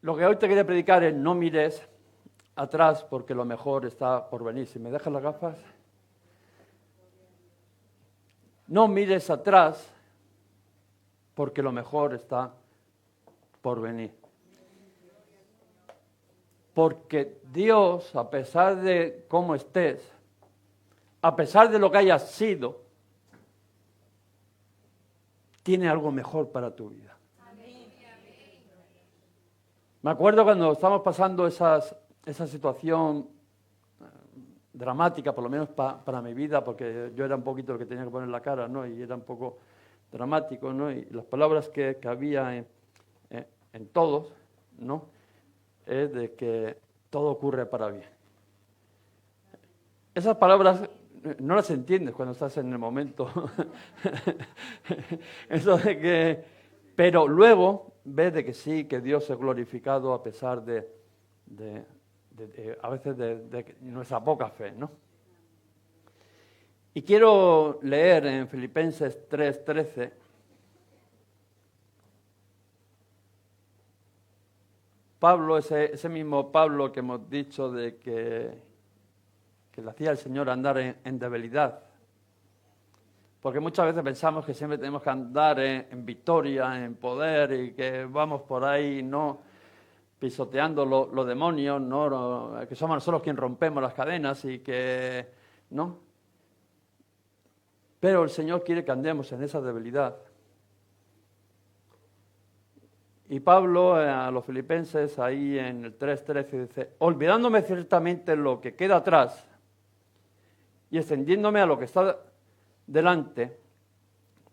lo que hoy te quería predicar es no mires atrás porque lo mejor está por venir. Si me dejas las gafas. No mires atrás porque lo mejor está por venir. Porque Dios, a pesar de cómo estés, a pesar de lo que hayas sido, tiene algo mejor para tu vida. Me acuerdo cuando estábamos pasando esa situación dramática, por lo menos para mi vida, porque yo era un poquito el que tenía que poner la cara, ¿no? Y era un poco dramático, ¿no? Y las palabras que había en todos, ¿no? Es de que todo ocurre para bien. Esas palabras no las entiendes cuando estás en el momento. Eso de que, pero luego ves de que sí, que Dios es glorificado a pesar de a veces de nuestra poca fe, ¿no? Y quiero leer en Filipenses 3:13. Pablo, ese mismo Pablo que hemos dicho de que le hacía el Señor andar en debilidad. Porque muchas veces pensamos que siempre tenemos que andar en victoria, en poder, y que vamos por ahí, ¿no?, pisoteando los demonios, ¿no?, que somos nosotros quienes rompemos las cadenas y que, ¿no? Pero el Señor quiere que andemos en esa debilidad. Y Pablo a los filipenses, ahí en el 3:13, dice: olvidándome ciertamente lo que queda atrás y extendiéndome a lo que está delante,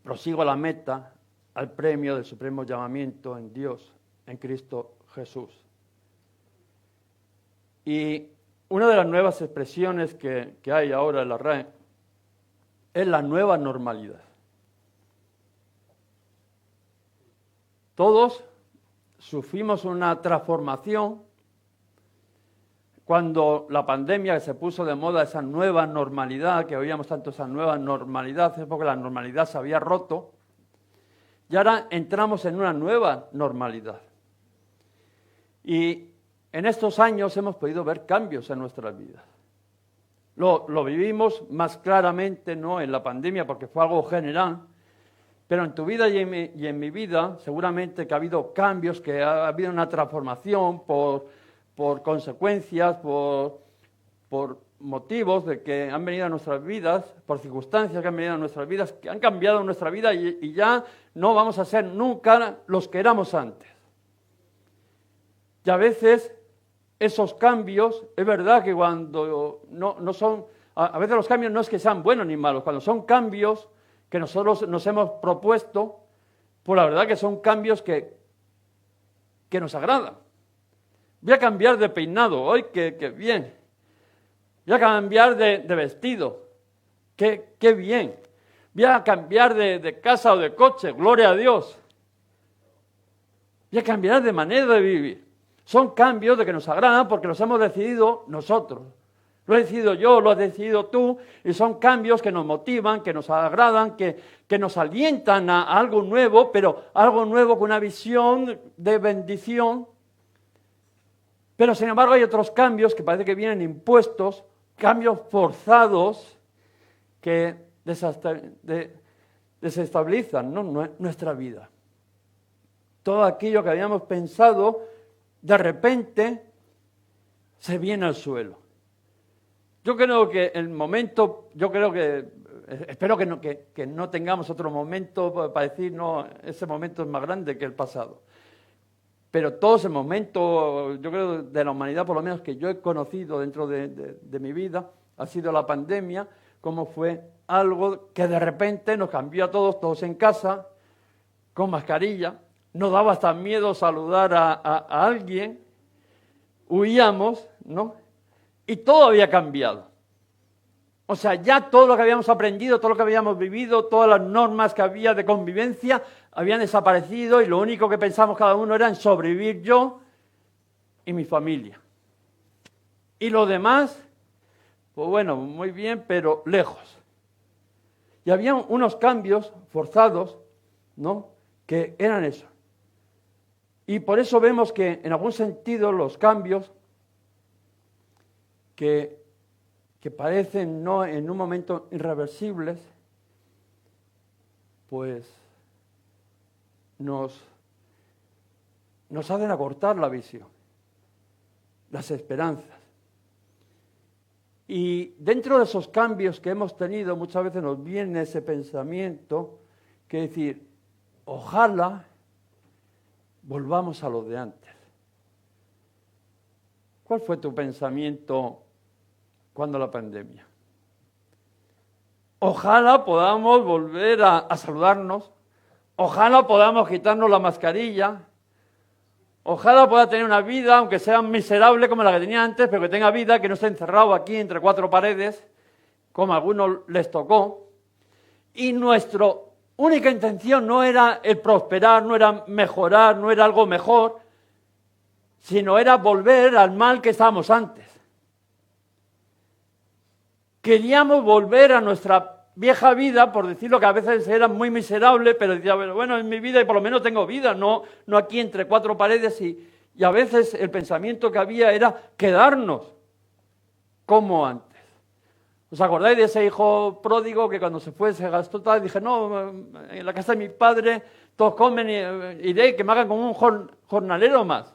prosigo a la meta, al premio del supremo llamamiento en Dios, en Cristo Jesús. Y una de las nuevas expresiones que hay ahora en la RAE es la nueva normalidad. Todos sufrimos una transformación cuando la pandemia se puso de moda, esa nueva normalidad, que oíamos tanto esa nueva normalidad, es porque la normalidad se había roto, y ahora entramos en una nueva normalidad. Y en estos años hemos podido ver cambios en nuestras vidas. Lo vivimos más claramente, ¿no?, en la pandemia, porque fue algo general, pero en tu vida y en mi vida seguramente que ha habido cambios, que ha habido una transformación por consecuencias, por motivos de que han venido a nuestras vidas, por circunstancias que han venido a nuestras vidas, que han cambiado nuestra vida y ya no vamos a ser nunca los que éramos antes. Y a veces esos cambios, es verdad que cuando no son, a veces los cambios no es que sean buenos ni malos, cuando son cambios que nosotros nos hemos propuesto, pues la verdad que son cambios que nos agradan. Voy a cambiar de peinado, hoy que bien. Voy a cambiar de vestido, qué bien. Voy a cambiar de casa o de coche, gloria a Dios. Voy a cambiar de manera de vivir. Son cambios de que nos agradan porque los hemos decidido nosotros. Lo he decidido yo, lo has decidido tú, y son cambios que nos motivan, que nos agradan, que nos alientan a algo nuevo, pero algo nuevo con una visión de bendición. Pero sin embargo hay otros cambios que parece que vienen impuestos, cambios forzados que desestabilizan, ¿no?, nuestra vida. Todo aquello que habíamos pensado, de repente se viene al suelo. Yo creo que el momento, espero que no tengamos otro momento para decir, no, ese momento es más grande que el pasado. Pero todo ese momento, yo creo, de la humanidad, por lo menos que yo he conocido dentro de mi vida, ha sido la pandemia, como fue algo que de repente nos cambió a todos en casa, con mascarilla, nos daba hasta miedo saludar a alguien, huíamos, ¿no? Y todo había cambiado. O sea, ya todo lo que habíamos aprendido, todo lo que habíamos vivido, todas las normas que había de convivencia habían desaparecido y lo único que pensamos cada uno era en sobrevivir yo y mi familia. Y lo demás, pues bueno, muy bien, pero lejos. Y había unos cambios forzados, ¿no?, que eran eso. Y por eso vemos que en algún sentido los cambios que parecen no en un momento irreversibles, pues nos hacen acortar la visión, las esperanzas. Y dentro de esos cambios que hemos tenido, muchas veces nos viene ese pensamiento que decir, ojalá volvamos a lo de antes. ¿Cuál fue tu pensamiento cuando la pandemia? Ojalá podamos volver a saludarnos, ojalá podamos quitarnos la mascarilla, ojalá pueda tener una vida, aunque sea miserable como la que tenía antes, pero que tenga vida, que no esté encerrado aquí entre cuatro paredes, como a algunos les tocó. Y nuestra única intención no era el prosperar, no era mejorar, no era algo mejor, sino era volver al mal que estábamos antes. Queríamos volver a nuestra vieja vida, por decirlo que a veces era muy miserable, pero decía, bueno, en mi vida y por lo menos tengo vida, no aquí entre cuatro paredes, y a veces el pensamiento que había era quedarnos como antes. ¿Os acordáis de ese hijo pródigo que cuando se fue se gastó tal? Dije, no, en la casa de mi padre todos comen y iré, que me hagan como un jornalero más.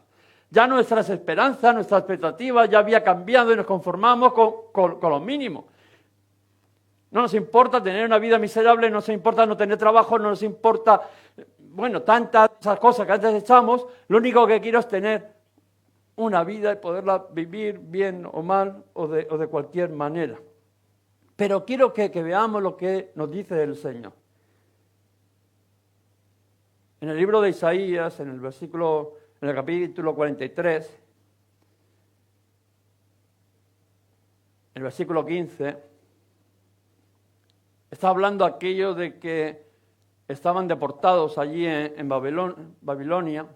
Ya nuestras esperanzas, nuestras expectativas ya había cambiado y nos conformamos con lo mínimo. No nos importa tener una vida miserable, no nos importa no tener trabajo, no nos importa, bueno, tantas esas cosas que antes echamos. Lo único que quiero es tener una vida y poderla vivir bien o mal o de cualquier manera. Pero quiero que veamos lo que nos dice el Señor. En el libro de Isaías, en el capítulo 43, el versículo 15, está hablando aquello de que estaban deportados allí en Babilonia,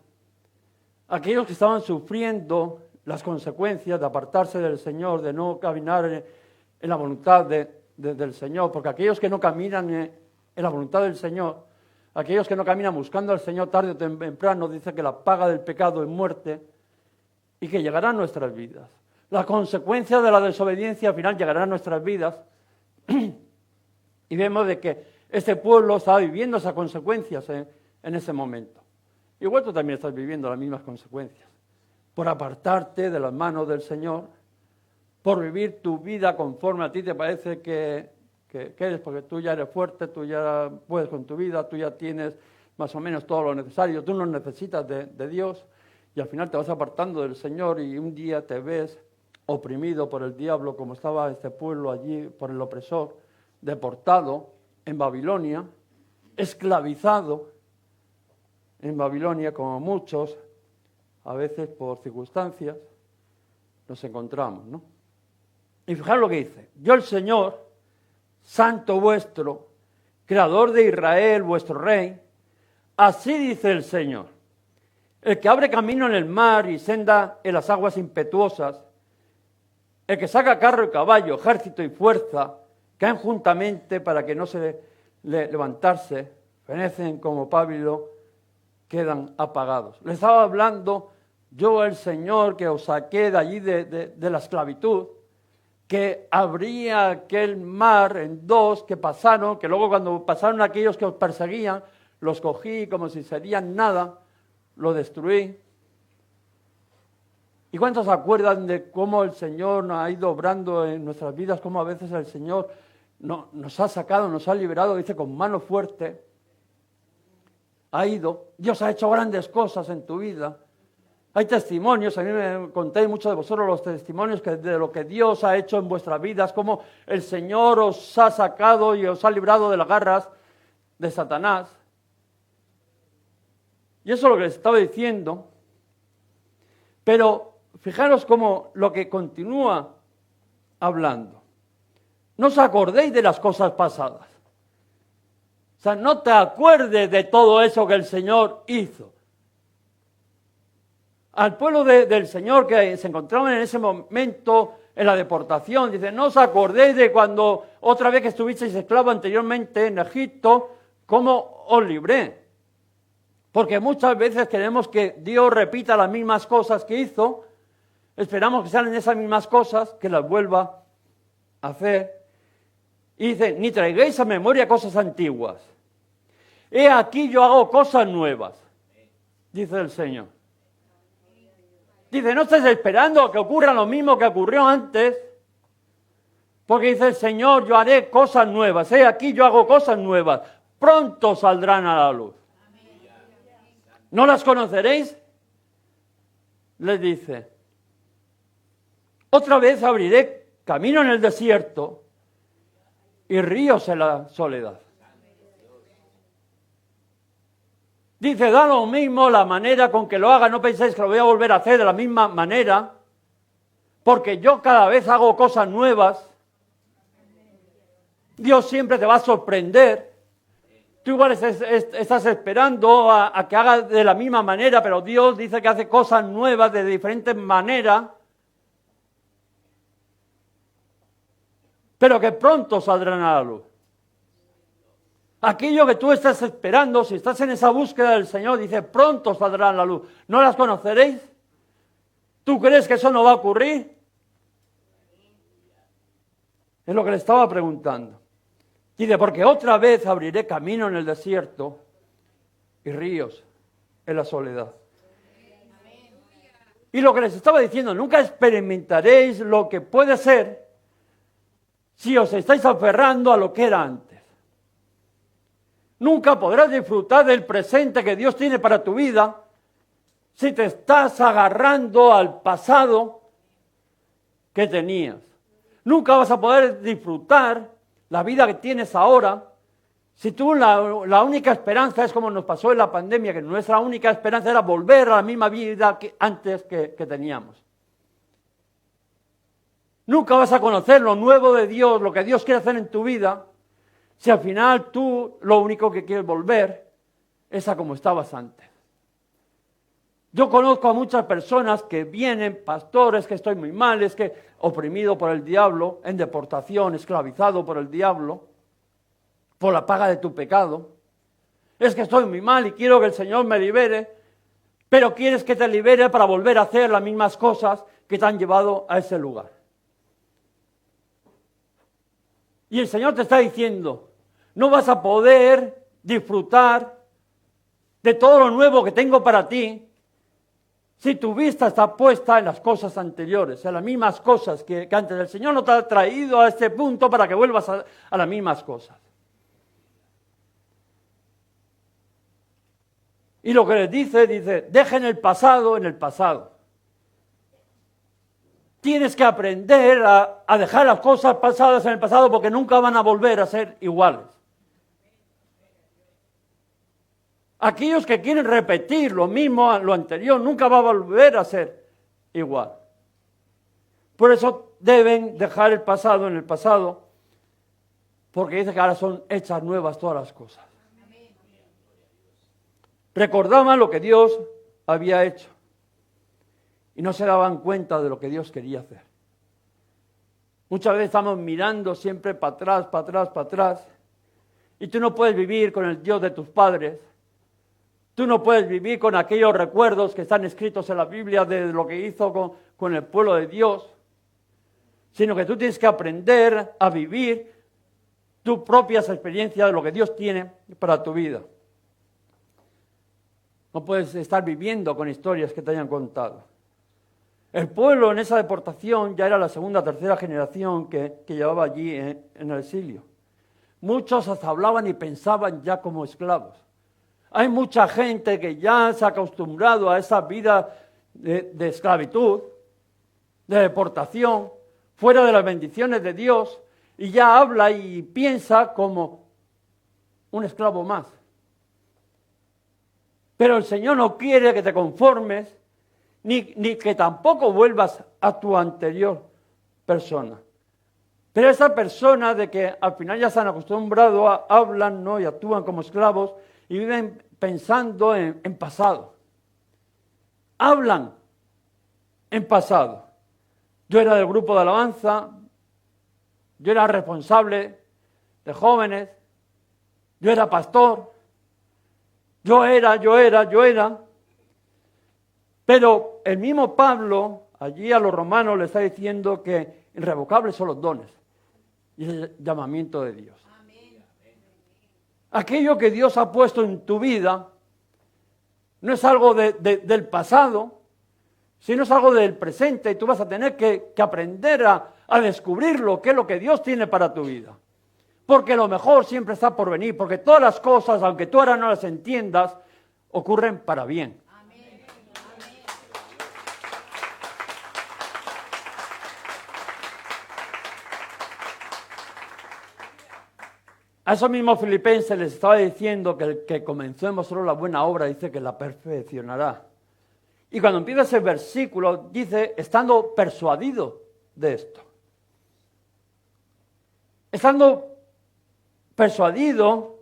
aquellos que estaban sufriendo las consecuencias de apartarse del Señor, de no caminar en la voluntad del Señor, porque aquellos que no caminan en la voluntad del Señor, aquellos que no caminan buscando al Señor tarde o temprano, dice que la paga del pecado es muerte y que llegará a nuestras vidas. La consecuencia de la desobediencia al final llegará a nuestras vidas. Y vemos de que este pueblo estaba viviendo esas consecuencias en ese momento. Igual tú también estás viviendo las mismas consecuencias. Por apartarte de las manos del Señor, por vivir tu vida conforme a ti te parece que eres, porque tú ya eres fuerte, tú ya puedes con tu vida, tú ya tienes más o menos todo lo necesario, tú no necesitas de Dios, y al final te vas apartando del Señor y un día te ves oprimido por el diablo, como estaba este pueblo allí, por el opresor, deportado en Babilonia, esclavizado en Babilonia, como muchos, a veces por circunstancias, nos encontramos, ¿no? Y fijaros lo que dice: yo el Señor, santo vuestro, creador de Israel, vuestro rey, así dice el Señor, el que abre camino en el mar y senda en las aguas impetuosas, el que saca carro y caballo, ejército y fuerza, caen juntamente para que no se levantarse, fenecen como pábilo, quedan apagados. Le estaba hablando yo, el Señor, que os saqué de allí de la esclavitud, que abría aquel mar en dos, que pasaron, que luego cuando pasaron aquellos que os perseguían, los cogí como si serían nada, lo destruí. ¿Y cuántos se acuerdan de cómo el Señor nos ha ido obrando en nuestras vidas, cómo a veces el Señor nos ha sacado, nos ha liberado, dice, con mano fuerte? Ha ido, Dios ha hecho grandes cosas en tu vida. Hay testimonios, a mí me contáis muchos de vosotros los testimonios de lo que Dios ha hecho en vuestras vidas, cómo el Señor os ha sacado y os ha librado de las garras de Satanás. Y eso es lo que les estaba diciendo. Pero fijaros cómo lo que continúa hablando. No os acordéis de las cosas pasadas. O sea, no te acuerdes de todo eso que el Señor hizo. Al pueblo del Señor que se encontraban en ese momento en la deportación, dice, no os acordéis de cuando otra vez que estuvisteis esclavos anteriormente en Egipto, cómo os libré. Porque muchas veces queremos que Dios repita las mismas cosas que hizo, esperamos que sean esas mismas cosas, que las vuelva a hacer. Y dice, ni traigáis a memoria cosas antiguas. He aquí yo hago cosas nuevas, dice el Señor. Dice, no estés esperando a que ocurra lo mismo que ocurrió antes, porque dice el Señor, yo haré cosas nuevas. He aquí yo hago cosas nuevas. Pronto saldrán a la luz. ¿No las conoceréis? Les dice. Otra vez abriré camino en el desierto y ríos en la soledad. Dice, da lo mismo la manera con que lo haga, no penséis que lo voy a volver a hacer de la misma manera, porque yo cada vez hago cosas nuevas. Dios siempre te va a sorprender. Tú igual estás esperando a que haga de la misma manera, pero Dios dice que hace cosas nuevas de diferentes maneras, pero que pronto saldrán a la luz. Aquello que tú estás esperando, si estás en esa búsqueda del Señor, dice, pronto saldrán a la luz. ¿No las conoceréis? ¿Tú crees que eso no va a ocurrir? Es lo que le estaba preguntando. Dice, porque otra vez abriré camino en el desierto y ríos en la soledad. Y lo que les estaba diciendo, nunca experimentaréis lo que puede ser si os estáis aferrando a lo que era antes. Nunca podrás disfrutar del presente que Dios tiene para tu vida si te estás agarrando al pasado que tenías. Nunca vas a poder disfrutar la vida que tienes ahora si tú la única esperanza es como nos pasó en la pandemia, que nuestra única esperanza era volver a la misma vida que antes que teníamos. Nunca vas a conocer lo nuevo de Dios, lo que Dios quiere hacer en tu vida, si al final tú lo único que quieres volver es a como estabas antes. Yo conozco a muchas personas que vienen, pastores, que estoy muy mal, es que oprimido por el diablo, en deportación, esclavizado por el diablo, por la paga de tu pecado. Es que estoy muy mal y quiero que el Señor me libere, pero quieres que te libere para volver a hacer las mismas cosas que te han llevado a ese lugar. Y el Señor te está diciendo, no vas a poder disfrutar de todo lo nuevo que tengo para ti si tu vista está puesta en las cosas anteriores, en las mismas cosas que antes. El Señor no te ha traído a este punto para que vuelvas a las mismas cosas. Y lo que les dice, dejen el pasado en el pasado. Tienes que aprender a dejar las cosas pasadas en el pasado porque nunca van a volver a ser iguales. Aquellos que quieren repetir lo mismo, lo anterior, nunca va a volver a ser igual. Por eso deben dejar el pasado en el pasado, porque dice que ahora son hechas nuevas todas las cosas. Recordaban lo que Dios había hecho y no se daban cuenta de lo que Dios quería hacer. Muchas veces estamos mirando siempre para atrás, para atrás, para atrás, y tú no puedes vivir con el Dios de tus padres. Tú no puedes vivir con aquellos recuerdos que están escritos en la Biblia de lo que hizo con el pueblo de Dios, sino que tú tienes que aprender a vivir tus propias experiencias de lo que Dios tiene para tu vida. No puedes estar viviendo con historias que te hayan contado. El pueblo en esa deportación ya era la segunda o tercera generación que llevaba allí en el exilio. Muchos hasta hablaban y pensaban ya como esclavos. Hay mucha gente que ya se ha acostumbrado a esa vida de esclavitud, de deportación, fuera de las bendiciones de Dios, y ya habla y piensa como un esclavo más. Pero el Señor no quiere que te conformes, ni que tampoco vuelvas a tu anterior persona. Pero esa persona de que al final ya se han acostumbrado hablan, ¿no?, y actúan como esclavos, y viven pensando en pasado. Hablan en pasado. Yo era del grupo de alabanza, yo era responsable de jóvenes, yo era pastor, Yo era. Pero el mismo Pablo, allí a los romanos, le está diciendo que irrevocables son los dones y el llamamiento de Dios. Aquello que Dios ha puesto en tu vida no es algo del pasado, sino es algo del presente y tú vas a tener que aprender a descubrir lo que es lo que Dios tiene para tu vida. Porque lo mejor siempre está por venir, porque todas las cosas, aunque tú ahora no las entiendas, ocurren para bien. A esos mismos filipenses les estaba diciendo que el que comenzó en vosotros la buena obra, dice que la perfeccionará. Y cuando empieza ese versículo, dice, estando persuadido de esto. Estando persuadido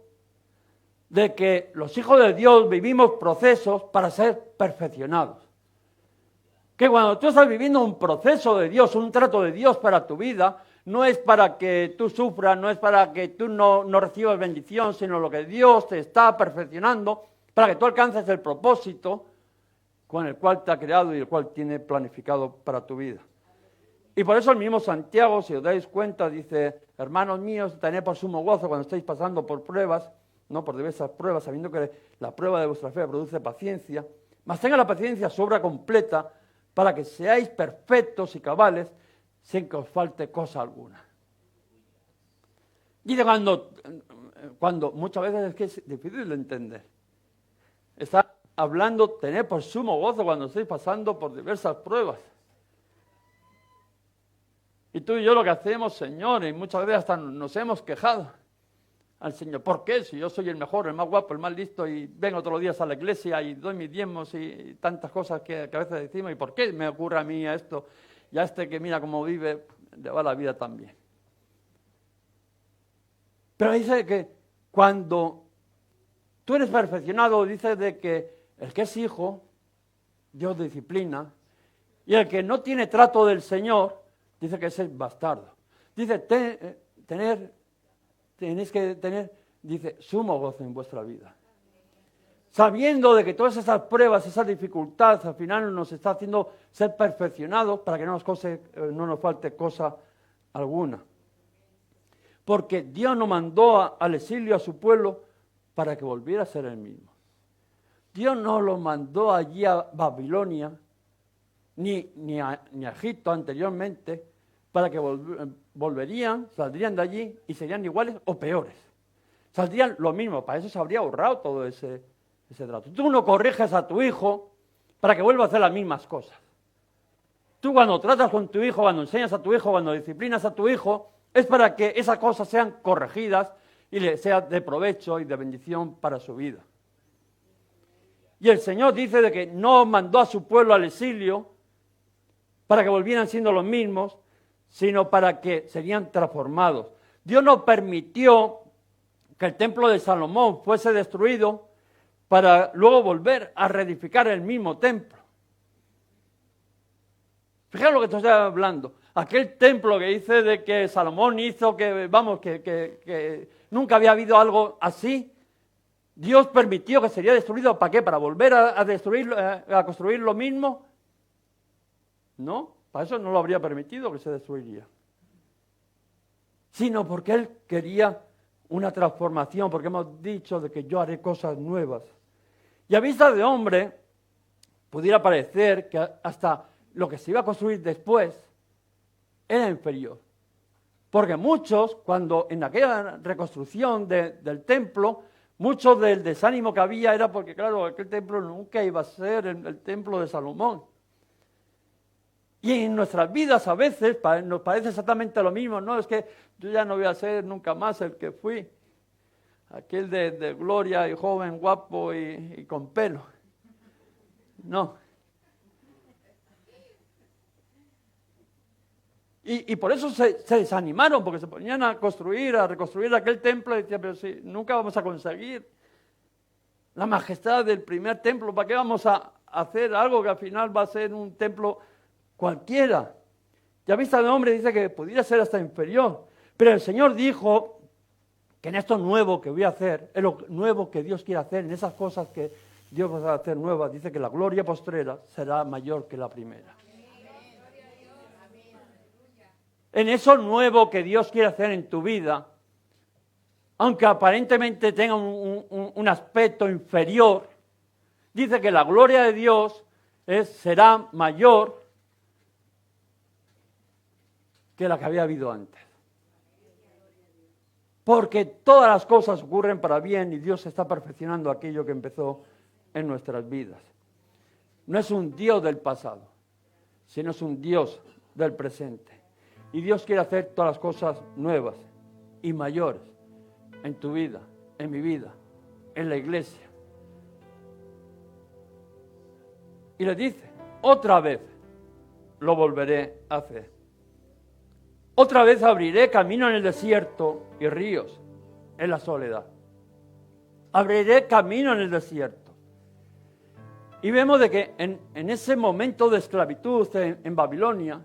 de que los hijos de Dios vivimos procesos para ser perfeccionados. Que cuando tú estás viviendo un proceso de Dios, un trato de Dios para tu vida, no es para que tú sufras, no es para que tú no recibas bendición, sino lo que Dios te está perfeccionando para que tú alcances el propósito con el cual te ha creado y el cual tiene planificado para tu vida. Y por eso el mismo Santiago, si os dais cuenta, dice, hermanos míos, tened por sumo gozo cuando estéis pasando por pruebas, no por diversas pruebas, sabiendo que la prueba de vuestra fe produce paciencia, mas tenga la paciencia su obra completa para que seáis perfectos y cabales sin que os falte cosa alguna. Dice cuando muchas veces es que es difícil de entender. Está hablando, tener por sumo gozo cuando estéis pasando por diversas pruebas. Y tú y yo lo que hacemos, Señor, y muchas veces hasta nos hemos quejado al Señor. ¿Por qué? Si yo soy el mejor, el más guapo, el más listo, y vengo todos los días a la iglesia y doy mis diezmos y tantas cosas que a veces decimos, ¿y por qué me ocurre a mí esto? Y a este que mira cómo vive, le va la vida también. Pero dice que cuando tú eres perfeccionado, dice de que el que es hijo, Dios disciplina, y el que no tiene trato del Señor, dice que ese es bastardo. Dice, tenéis que tener, dice, sumo gozo en vuestra vida. Sabiendo de que todas esas pruebas, esas dificultades, al final nos está haciendo ser perfeccionados para que no nos falte cosa alguna. Porque Dios no mandó al exilio a su pueblo para que volviera a ser el mismo. Dios no lo mandó allí a Babilonia, ni a Egipto anteriormente, para que saldrían de allí y serían iguales o peores. Saldrían lo mismo, para eso se habría ahorrado todo ese trato. Tú no corriges a tu hijo para que vuelva a hacer las mismas cosas. Tú cuando tratas con tu hijo, cuando enseñas a tu hijo, cuando disciplinas a tu hijo, es para que esas cosas sean corregidas y le sea de provecho y de bendición para su vida. Y el Señor dice de que no mandó a su pueblo al exilio para que volvieran siendo los mismos, sino para que serían transformados. Dios no permitió que el templo de Salomón fuese destruido para luego volver a reedificar el mismo templo. Fijaros lo que estoy hablando. Aquel templo que dice de que Salomón hizo, que nunca había habido algo así, Dios permitió que sería destruido. ¿Para qué? ¿Para volver a destruirlo, a construir lo mismo? No, para eso no lo habría permitido que se destruiría. Sino porque Él quería una transformación, porque hemos dicho de que yo haré cosas nuevas. Y a vista de hombre, pudiera parecer que hasta lo que se iba a construir después era inferior. Porque muchos, cuando en aquella reconstrucción del templo, mucho del desánimo que había era porque, claro, aquel templo nunca iba a ser el templo de Salomón. Y en nuestras vidas a veces nos parece exactamente lo mismo, ¿no? Es que yo ya no voy a ser nunca más el que fui, aquel de gloria y joven, guapo y con pelo. No. Y por eso se desanimaron, porque se ponían a reconstruir aquel templo y decían, pero si nunca vamos a conseguir la majestad del primer templo, ¿para qué vamos a hacer algo que al final va a ser un templo cualquiera? Y a vista de hombre dice que pudiera ser hasta inferior, pero el Señor dijo que en esto nuevo que voy a hacer, en lo nuevo que Dios quiere hacer, en esas cosas que Dios va a hacer nuevas, dice que la gloria postrera será mayor que la primera. En eso nuevo que Dios quiere hacer en tu vida, aunque aparentemente tenga un aspecto inferior, dice que la gloria de Dios será mayor que la que había habido antes. Porque todas las cosas ocurren para bien y Dios está perfeccionando aquello que empezó en nuestras vidas. No es un Dios del pasado, sino es un Dios del presente. Y Dios quiere hacer todas las cosas nuevas y mayores en tu vida, en mi vida, en la iglesia. Y le dice, otra vez lo volveré a hacer. Otra vez abriré camino en el desierto y ríos en la soledad. Abriré camino en el desierto. Y vemos de que en ese momento de esclavitud en Babilonia,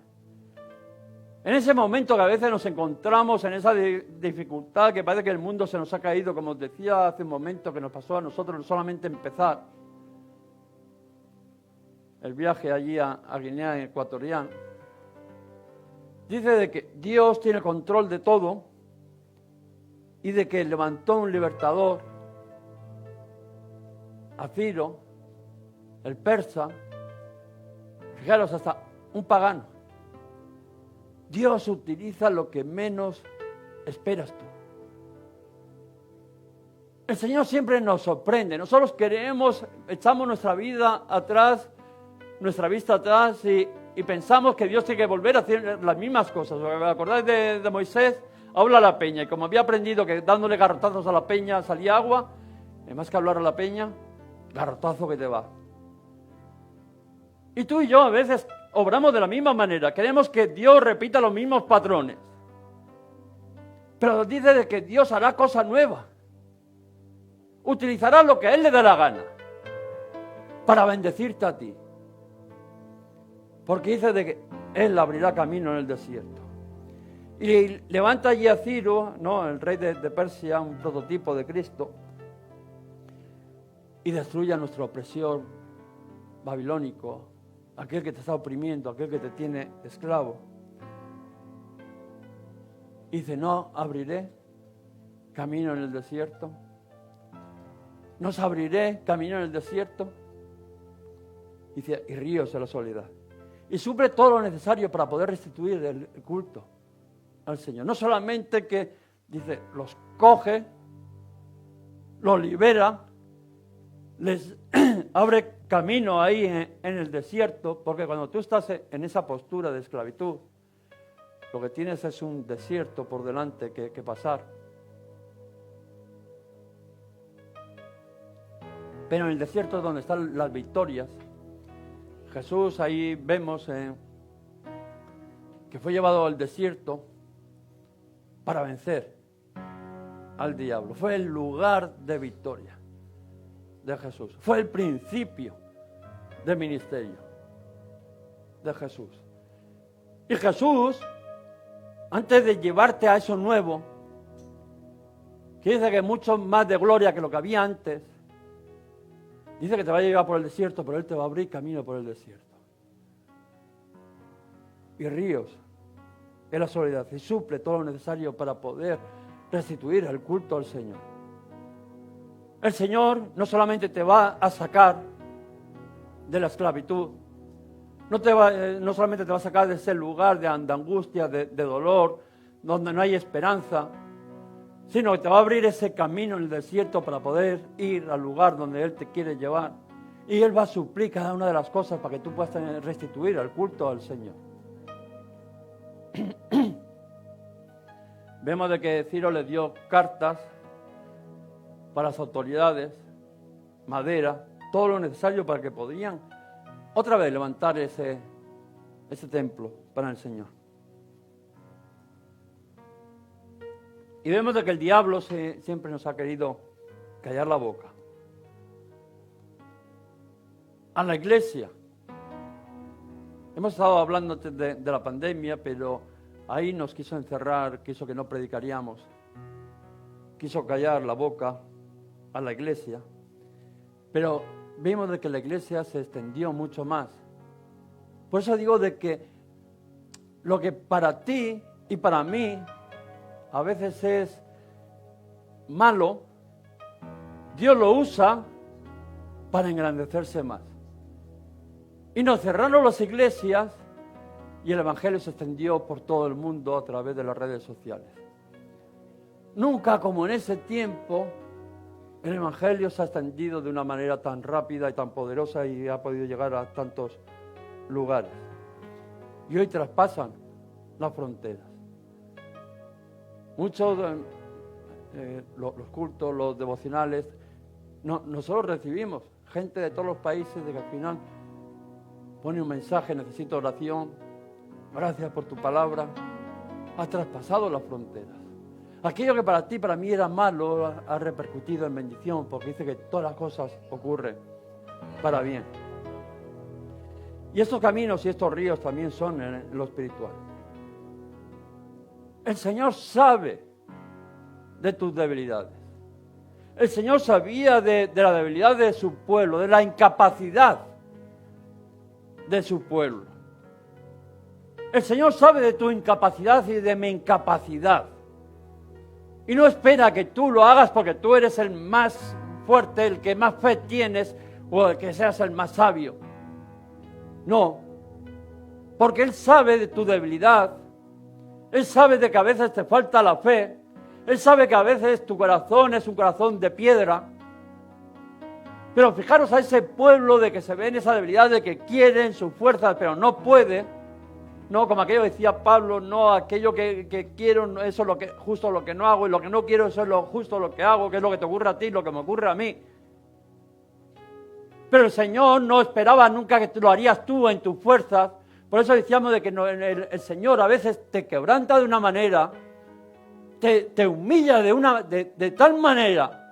en ese momento que a veces nos encontramos en esa dificultad que parece que el mundo se nos ha caído, como os decía hace un momento que nos pasó a nosotros solamente empezar el viaje allí a Guinea Ecuatorial, dice de que Dios tiene control de todo y de que levantó un libertador, a Ciro, el persa, fijaros, hasta un pagano. Dios utiliza lo que menos esperas tú. El Señor siempre nos sorprende. Nosotros echamos nuestra vida atrás, nuestra vista atrás y pensamos que Dios tiene que volver a hacer las mismas cosas. ¿Os acordáis de Moisés? Habla a la peña, y como había aprendido que dándole garrotazos a la peña salía agua, más que hablar a la peña, garrotazo que te va. Y tú y yo a veces obramos de la misma manera, queremos que Dios repita los mismos patrones. Pero dice de que Dios hará cosas nuevas. Utilizará lo que a Él le dé la gana para bendecirte a ti. Porque dice de que Él abrirá camino en el desierto. Y levanta allí a Ciro, ¿no?, el rey de Persia, un prototipo de Cristo, y destruye a nuestro opresor babilónico, aquel que te está oprimiendo, aquel que te tiene esclavo. Y dice, no abriré camino en el desierto. Nos abriré camino en el desierto. Dice, y ríos en la soledad. Y suple todo lo necesario para poder restituir el culto al Señor. No solamente que, dice, los coge, los libera, les abre camino ahí en el desierto, porque cuando tú estás en esa postura de esclavitud, lo que tienes es un desierto por delante que pasar. Pero en el desierto es donde están las victorias. Jesús, ahí vemos que fue llevado al desierto para vencer al diablo. Fue el lugar de victoria de Jesús. Fue el principio del ministerio de Jesús. Y Jesús, antes de llevarte a eso nuevo, que dice que mucho más de gloria que lo que había antes, dice que te va a llevar por el desierto, pero Él te va a abrir camino por el desierto. Y ríos en la soledad, y suple todo lo necesario para poder restituir el culto al Señor. El Señor no solamente te va a sacar de la esclavitud, no solamente te va a sacar de ese lugar de angustia, de dolor, donde no hay esperanza, sino que te va a abrir ese camino en el desierto para poder ir al lugar donde Él te quiere llevar. Y Él va a suplir cada una de las cosas para que tú puedas restituir el culto al Señor. Vemos de que Ciro le dio cartas para las autoridades, madera, todo lo necesario para que podían otra vez levantar ese templo para el Señor. Y vemos de que el diablo siempre nos ha querido callar la boca. A la iglesia. Hemos estado hablando de la pandemia, pero ahí nos quiso encerrar, quiso que no predicaríamos. quiso callar la boca a la iglesia, pero vimos de que la iglesia se extendió mucho más. Por eso digo de que lo que para ti y para mí a veces es malo, Dios lo usa para engrandecerse más. Y nos cerraron las iglesias y el evangelio se extendió por todo el mundo a través de las redes sociales. Nunca como en ese tiempo el evangelio se ha extendido de una manera tan rápida y tan poderosa y ha podido llegar a tantos lugares. Y hoy traspasan las fronteras. Muchos los cultos, los devocionales, nosotros recibimos gente de todos los países de que al final pone un mensaje: necesito oración, gracias por tu palabra. Ha traspasado las fronteras. Aquello que para ti, para mí era malo, ha repercutido en bendición, porque dice que todas las cosas ocurren para bien. Y estos caminos y estos ríos también son en lo espiritual. El Señor sabe de tus debilidades. El Señor sabía de la debilidad de su pueblo, de la incapacidad de su pueblo. El Señor sabe de tu incapacidad y de mi incapacidad. Y no espera que tú lo hagas porque tú eres el más fuerte, el que más fe tienes, o el que seas el más sabio. No, porque Él sabe de tu debilidad. Él sabe de que a veces te falta la fe. Él sabe que a veces tu corazón es un corazón de piedra. Pero fijaros a ese pueblo de que se ve en esa debilidad, de que quieren sus fuerzas, pero no puede. No, como aquello decía Pablo, no, aquello que quiero, eso es justo lo que no hago, y lo que no quiero, eso es justo lo que hago, que es lo que te ocurre a ti, lo que me ocurre a mí. Pero el Señor no esperaba nunca que lo harías tú en tus fuerzas. Por eso decíamos de que el Señor a veces te quebranta de una manera, te humilla de tal manera,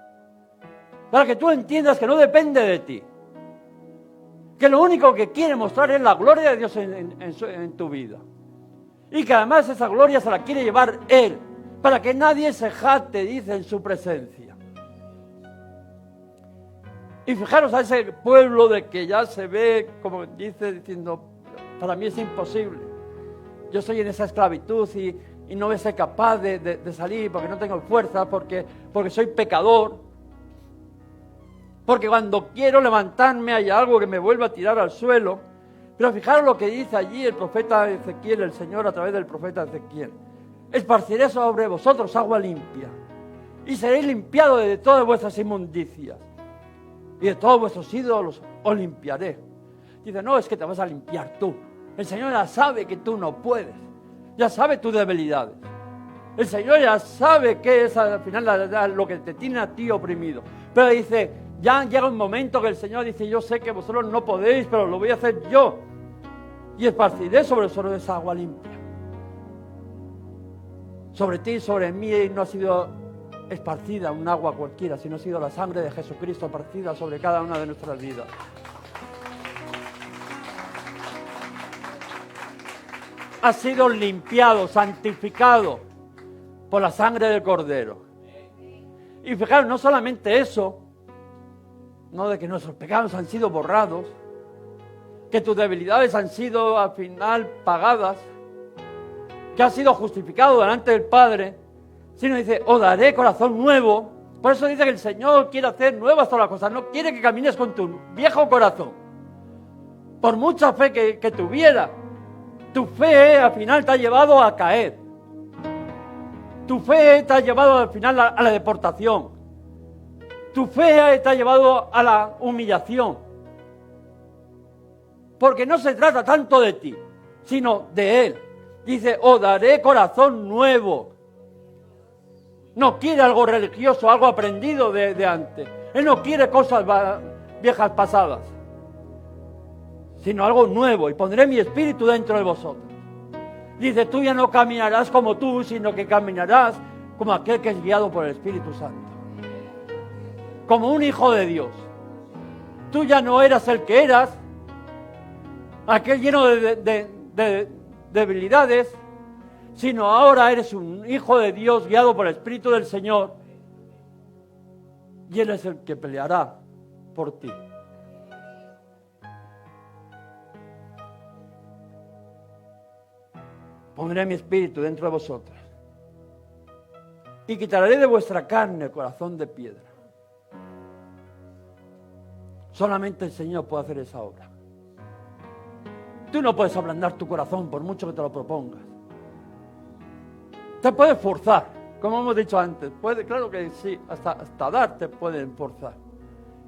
para que tú entiendas que no depende de ti. Que lo único que quiere mostrar es la gloria de Dios en tu vida. Y que además esa gloria se la quiere llevar Él, para que nadie se jacte, dice, en su presencia. Y fijaros a ese pueblo de que ya se ve, como dice, diciendo, para mí es imposible. Yo estoy en esa esclavitud y no voy a ser capaz de salir porque no tengo fuerza, porque soy pecador. Porque cuando quiero levantarme hay algo que me vuelve a tirar al suelo. Pero fijaros lo que dice allí el profeta Ezequiel, el Señor a través del profeta Ezequiel. Esparciré sobre vosotros agua limpia y seréis limpiados de todas vuestras inmundicias y de todos vuestros ídolos os limpiaré. Dice, no, es que te vas a limpiar tú. El Señor ya sabe que tú no puedes. Ya sabe tus debilidades. El Señor ya sabe que es al final lo que te tiene a ti oprimido. Pero dice, ya llega un momento que el Señor dice, yo sé que vosotros no podéis, pero lo voy a hacer yo. Y esparciré sobre vosotros esa agua limpia. Sobre ti y sobre mí no ha sido esparcida un agua cualquiera, sino ha sido la sangre de Jesucristo esparcida sobre cada una de nuestras vidas. Ha sido limpiado, santificado por la sangre del Cordero. Y fijaros, no solamente eso, no de que nuestros pecados han sido borrados, que tus debilidades han sido al final pagadas, que has sido justificado delante del Padre, sino dice, os daré corazón nuevo. Por eso dice que el Señor quiere hacer nuevas todas las cosas, no quiere que camines con tu viejo corazón. Por mucha fe que tuviera, tu fe al final te ha llevado a caer. Tu fe te ha llevado al final a la deportación. Tu fe te ha llevado a la humillación. Porque no se trata tanto de ti, sino de Él. Dice, os daré corazón nuevo. No quiere algo religioso, algo aprendido de antes. Él no quiere cosas viejas pasadas, sino algo nuevo. Y pondré mi espíritu dentro de vosotros. Dice, tú ya no caminarás como tú, sino que caminarás como aquel que es guiado por el Espíritu Santo. Como un hijo de Dios. Tú ya no eras el que eras, aquel lleno de debilidades, sino ahora eres un hijo de Dios guiado por el Espíritu del Señor, Y Él es el que peleará por ti. Pondré mi espíritu dentro de vosotros y quitaré de vuestra carne el corazón de piedra. Solamente el Señor puede hacer esa obra. Tú no puedes ablandar tu corazón por mucho que te lo propongas. Te puedes forzar, como hemos dicho antes. Claro que sí, hasta dar te pueden forzar.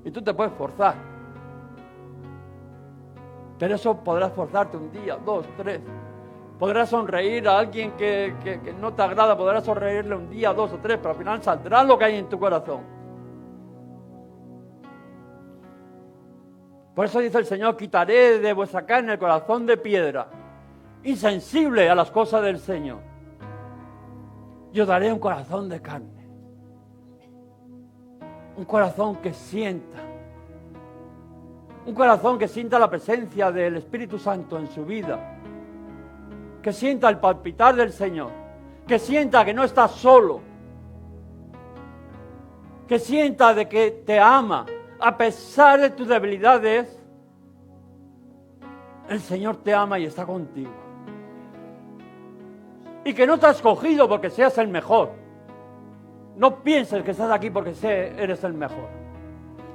Y tú te puedes forzar. Pero eso podrás forzarte un día, 2, 3. Podrás sonreír a alguien que no te agrada, podrás sonreírle un día, 2 o 3, pero al final saldrá lo que hay en tu corazón. Por eso dice el Señor, quitaré de vuestra carne el corazón de piedra, insensible a las cosas del Señor. Yo daré un corazón de carne, un corazón que sienta, un corazón que sienta la presencia del Espíritu Santo en su vida, que sienta el palpitar del Señor, que sienta que no estás solo, que sienta de que te ama. A pesar de tus debilidades, el Señor te ama y está contigo. Y que no te has escogido porque seas el mejor. No pienses que estás aquí porque eres el mejor,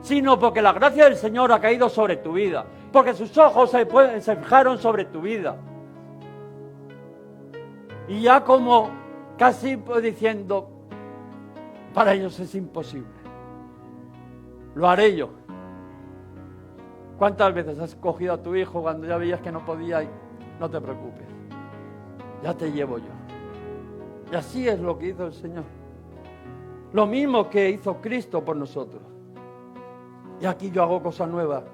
sino porque la gracia del Señor ha caído sobre tu vida, porque sus ojos se fijaron sobre tu vida. Y ya como casi diciendo, para ellos es imposible. Lo haré yo. ¿Cuántas veces has cogido a tu hijo cuando ya veías que no podía? No te preocupes, ya te llevo yo. Y así es lo que hizo el Señor. Lo mismo que hizo Cristo por nosotros. Y aquí yo hago cosas nuevas.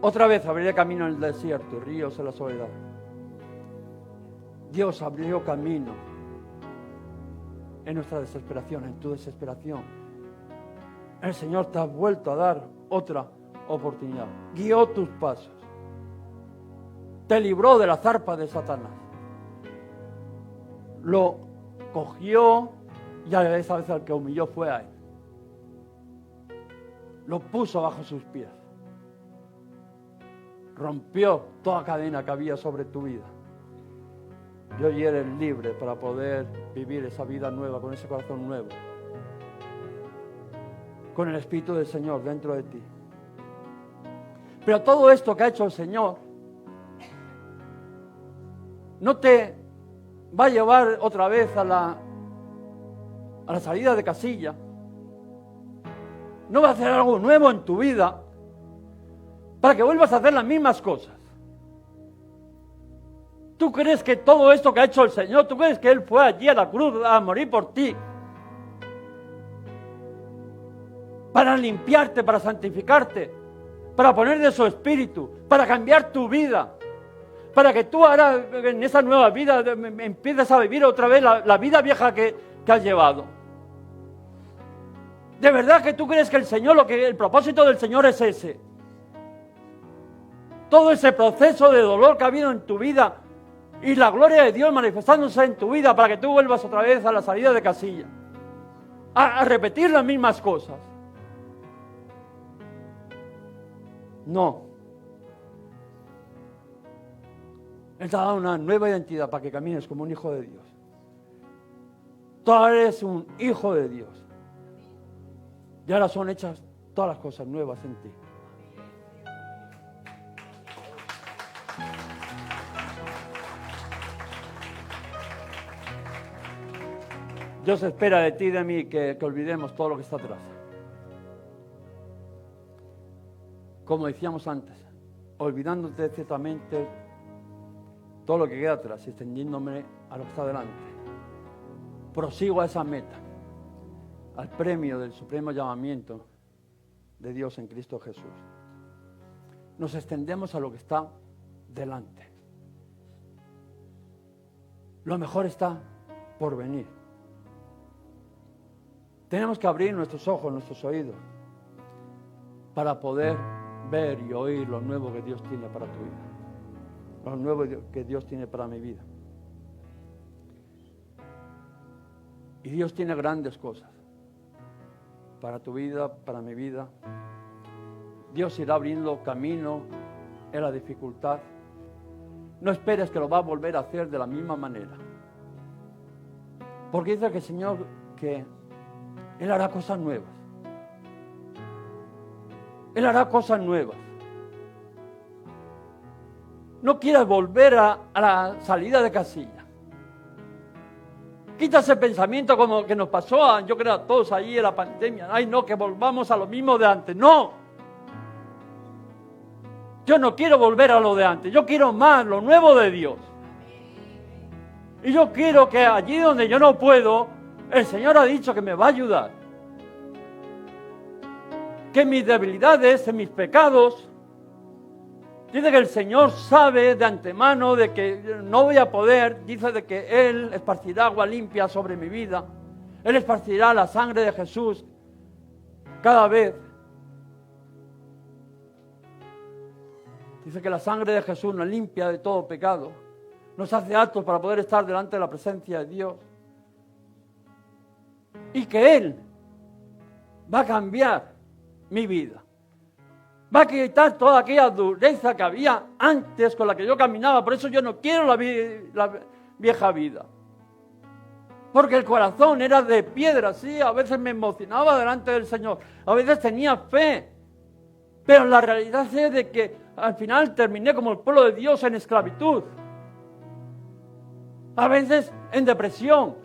Otra vez abriré camino en el desierto y ríos en la soledad. Dios abrió camino en nuestra desesperación, en tu desesperación. El Señor te ha vuelto a dar otra oportunidad. Guió tus pasos. Te libró de la zarpa de Satanás. Lo cogió y a esa vez al que humilló fue a Él. Lo puso bajo sus pies. Rompió toda cadena que había sobre tu vida. Y hoy eres libre para poder vivir esa vida nueva, con ese corazón nuevo, con el Espíritu del Señor dentro de ti. Pero todo esto que ha hecho el Señor no te va a llevar otra vez a la salida de casilla. No va a hacer algo nuevo en tu vida para que vuelvas a hacer las mismas cosas. ¿Tú crees que todo esto que ha hecho el Señor, tú crees que Él fue allí a la cruz a morir por ti para limpiarte, para santificarte, para poner de su espíritu, para cambiar tu vida, para que tú ahora en esa nueva vida empieces a vivir otra vez la vida vieja que has llevado? ¿De verdad que tú crees que el propósito del Señor es ese? Todo ese proceso de dolor que ha habido en tu vida y la gloria de Dios manifestándose en tu vida para que tú vuelvas otra vez a la salida de casilla, a repetir las mismas cosas. No. Él te ha dado una nueva identidad para que camines como un hijo de Dios. Tú eres un hijo de Dios. Y ahora son hechas todas las cosas nuevas en ti. Dios espera de ti y de mí que olvidemos todo lo que está atrás. Como decíamos antes, olvidándote ciertamente todo lo que queda atrás y extendiéndome a lo que está delante. Prosigo a esa meta, al premio del supremo llamamiento de Dios en Cristo Jesús. Nos extendemos a lo que está delante. Lo mejor está por venir. Tenemos que abrir nuestros ojos, nuestros oídos, para poder ver y oír lo nuevo que Dios tiene para tu vida, lo nuevo que Dios tiene para mi vida. Y Dios tiene grandes cosas. para tu vida, para mi vida. Dios irá abriendo camino en la dificultad. No esperes que lo va a volver a hacer de la misma manera. Porque dice que el Señor, que Él hará cosas nuevas. Él hará cosas nuevas. No quieras volver a la salida de casilla. Quita ese pensamiento como que nos pasó, yo creo, a todos allí en la pandemia. Ay, no, que volvamos a lo mismo de antes. ¡No! Yo no quiero volver a lo de antes. Yo quiero más, lo nuevo de Dios. Y yo quiero que allí donde yo no puedo, el Señor ha dicho que me va a ayudar. Que en mis debilidades, en mis pecados, dice que el Señor sabe de antemano de que no voy a poder, dice de que Él esparcirá agua limpia sobre mi vida. Él esparcirá la sangre de Jesús cada vez. Dice que la sangre de Jesús nos limpia de todo pecado. Nos hace aptos para poder estar delante de la presencia de Dios. Y que Él va a cambiar mi vida. Va a quitar toda aquella dureza que había antes con la que yo caminaba. Por eso yo no quiero la vieja vida. Porque el corazón era de piedra, sí. A veces me emocionaba delante del Señor. A veces tenía fe. Pero la realidad es de que al final terminé como el pueblo de Dios en esclavitud. A veces en depresión.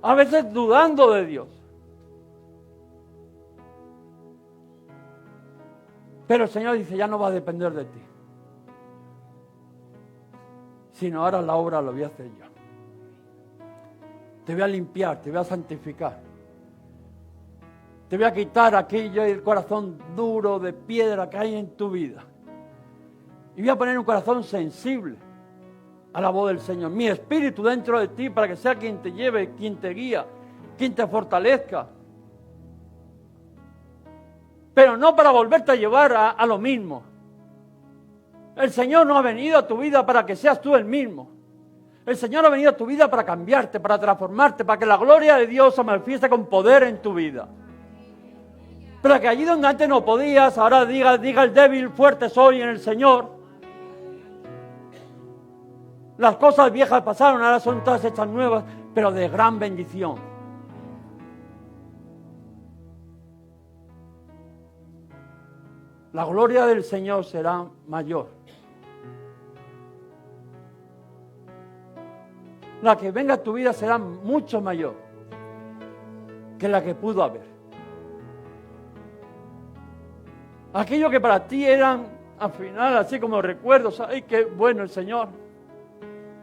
A veces dudando de Dios. Pero el Señor dice, ya no va a depender de ti. Sino ahora la obra la voy a hacer yo. Te voy a limpiar, te voy a santificar. Te voy a quitar aquello y el corazón duro de piedra que hay en tu vida. Y voy a poner un corazón sensible a la voz del Señor. Mi espíritu dentro de ti para que sea quien te lleve, quien te guía, quien te fortalezca. Pero no para volverte a llevar a lo mismo. El Señor no ha venido a tu vida para que seas tú el mismo. El Señor ha venido a tu vida para cambiarte, para transformarte, para que la gloria de Dios se manifieste con poder en tu vida. Para que allí donde antes no podías, ahora diga el débil, fuerte soy en el Señor. Las cosas viejas pasaron, ahora son todas hechas nuevas, pero de gran bendición. La gloria del Señor será mayor. La que venga a tu vida será mucho mayor que la que pudo haber. Aquello que para ti eran, al final, así como recuerdos, ¡ay, qué bueno el Señor!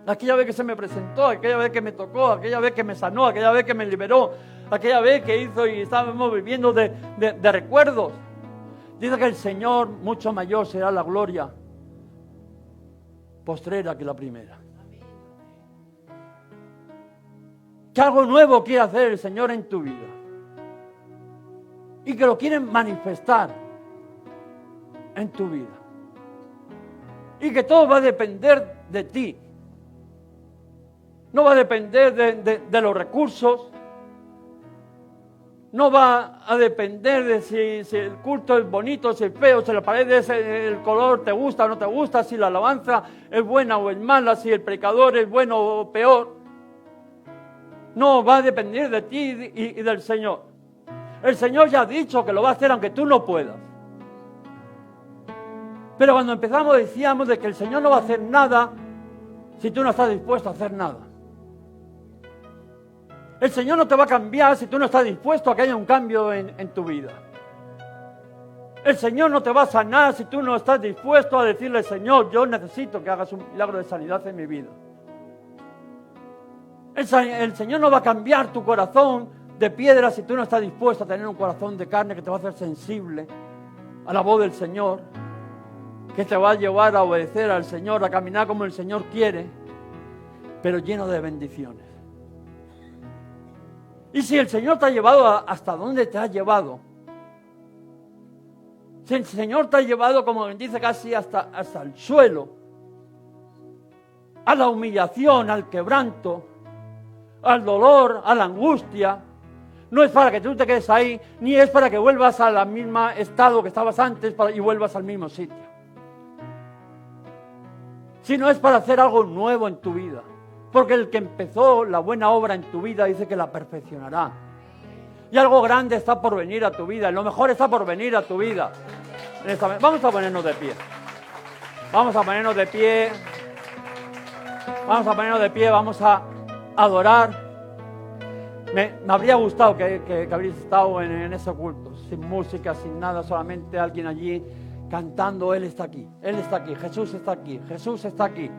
Aquella vez que se me presentó, aquella vez que me tocó, aquella vez que me sanó, aquella vez que me liberó, aquella vez que hizo y estábamos viviendo de recuerdos. Dice que el Señor, mucho mayor será la gloria postrera que la primera. Que algo nuevo quiere hacer el Señor en tu vida. Y que lo quiere manifestar en tu vida. Y que todo va a depender de ti. No va a depender de los recursos. No va a depender de si el culto es bonito, si es feo, si la pared es el color te gusta o no te gusta, si la alabanza es buena o es mala, si el predicador es bueno o peor. No va a depender de ti y del Señor. El Señor ya ha dicho que lo va a hacer aunque tú no puedas. Pero cuando empezamos decíamos de que el Señor no va a hacer nada si tú no estás dispuesto a hacer nada. El Señor no te va a cambiar si tú no estás dispuesto a que haya un cambio en tu vida. El Señor no te va a sanar si tú no estás dispuesto a decirle, Señor, yo necesito que hagas un milagro de sanidad en mi vida. El Señor no va a cambiar tu corazón de piedra si tú no estás dispuesto a tener un corazón de carne que te va a hacer sensible a la voz del Señor, que te va a llevar a obedecer al Señor, a caminar como el Señor quiere, pero lleno de bendiciones. Y si el Señor te ha llevado hasta donde te ha llevado, si el Señor te ha llevado, como dice, casi hasta el suelo, a la humillación, al quebranto, al dolor, a la angustia, No es para que tú te quedes ahí, ni es para que vuelvas al mismo estado que estabas antes y vuelvas al mismo sitio. Sino es para hacer algo nuevo en tu vida. Porque el que empezó la buena obra en tu vida dice que la perfeccionará. Y algo grande está por venir a tu vida, lo mejor está por venir a tu vida. Vamos a ponernos de pie. Vamos a ponernos de pie. Vamos a ponernos de pie, vamos a adorar. Me habría gustado que habríais estado en ese culto, sin música, sin nada, solamente alguien allí cantando, Él está aquí, Jesús está aquí, Jesús está aquí.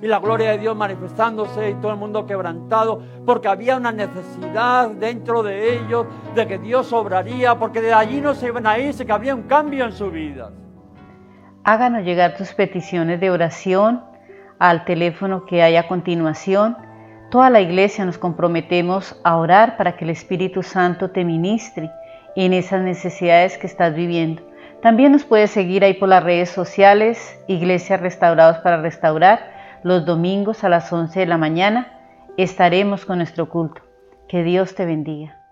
Y la gloria de Dios manifestándose y todo el mundo quebrantado, porque había una necesidad dentro de ellos de que Dios obraría, porque de allí no se iban a irse, que había un cambio en su vida. Háganos llegar tus peticiones de oración al teléfono que hay a continuación. Toda la iglesia nos comprometemos a orar para que el Espíritu Santo te ministre en esas necesidades que estás viviendo. También nos puedes seguir ahí por las redes sociales, Iglesias Restaurados para Restaurar. Los domingos a las 11 de la mañana estaremos con nuestro culto. Que Dios te bendiga.